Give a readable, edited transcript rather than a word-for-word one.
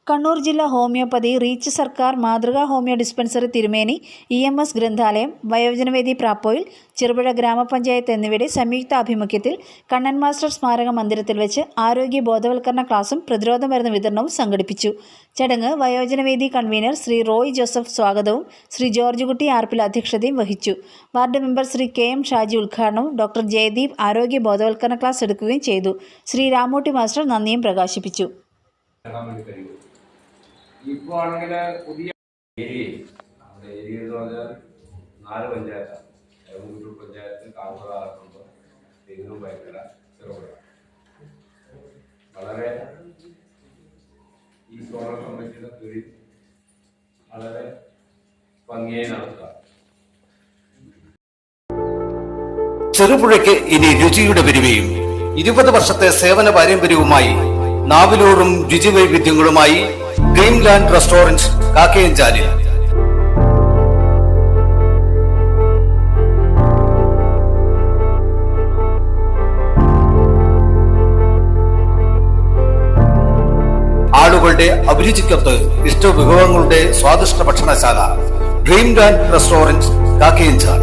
കണ്ണൂർ ജില്ലാ homeopathy reach സർക്കാർ മാതൃകാ ഹോമിയോ ഡിസ്പെൻസറി തിരുമേനി EMS ഗ്രന്ഥാലയം വയോജനവേദി പ്രാപ്പോയിൽ ചെറുപുഴ ഗ്രാമപഞ്ചായത്ത് എന്നിവയുടെ സംയുക്താഭിമുഖ്യത്തിൽ കണ്ണൻ മാസ്റ്റർ സ്മാരക മന്ദിരത്തിൽ വെച്ച് ആരോഗ്യ ബോധവൽക്കരണ ക്ലാസും പ്രതിരോധ മരുന്ന് വിതരണവും സംഘടിപ്പിച്ചു. ചടങ്ങ് വയോജനവേദി കൺവീനർ ശ്രീ റോയ് ജോസഫ് സ്വാഗതവും ശ്രീ ജോർജ് കുട്ടി ആർപ്പിൽ അധ്യക്ഷതയും വഹിച്ചു. Ward member Shri KM Shaji ഉദ്ഘാടനവും ഡോക്ടർ ജയദീപ് ആരോഗ്യ ബോധവൽക്കരണ ക്ലാസ് എടുക്കുകയും ചെയ്തു. ശ്രീ രാമൂട്ടി മാസ്റ്റർ നന്ദിയും പ്രകാശിപ്പിച്ചു. ഇപ്പോൾ ആണെങ്കിൽ പുതിയ ഏരിയയിൽ നമ്മുടെ ഏരിയ എന്ന് പറഞ്ഞാൽ 4 പഞ്ചായത്താണ്. എറണാകുളം പഞ്ചായത്ത്, കാവുക, ആലപ്പുഴ, തെങ്ങും, ഭയങ്കര ചെറുപുഴ. വളരെ ഈ സോളർ കമ്മിറ്റിയുടെ തൊഴിൽ വളരെ ഭംഗിയായി നടത്തുക. ചെറുപുഴയ്ക്ക് ഇനി രുചിയുടെ പെരുമയും 20 വർഷത്തെ സേവന പാരമ്പര്യവുമായി നാവിലൂറും രുചിവൈവിധ്യങ്ങളുമായി ഡ്രീംലാൻഡ് റെസ്റ്റോറന്റ് കാക്കയഞ്ചാലിൽ. ആളുകളുടെ അഭിരുചിക്കൊത്ത് ഇഷ്ടവിഭവങ്ങളുടെ സ്വാദിഷ്ട ഭക്ഷണശാല ഡ്രീംലാൻഡ് റെസ്റ്റോറന്റ് കാക്കയഞ്ചാൽ.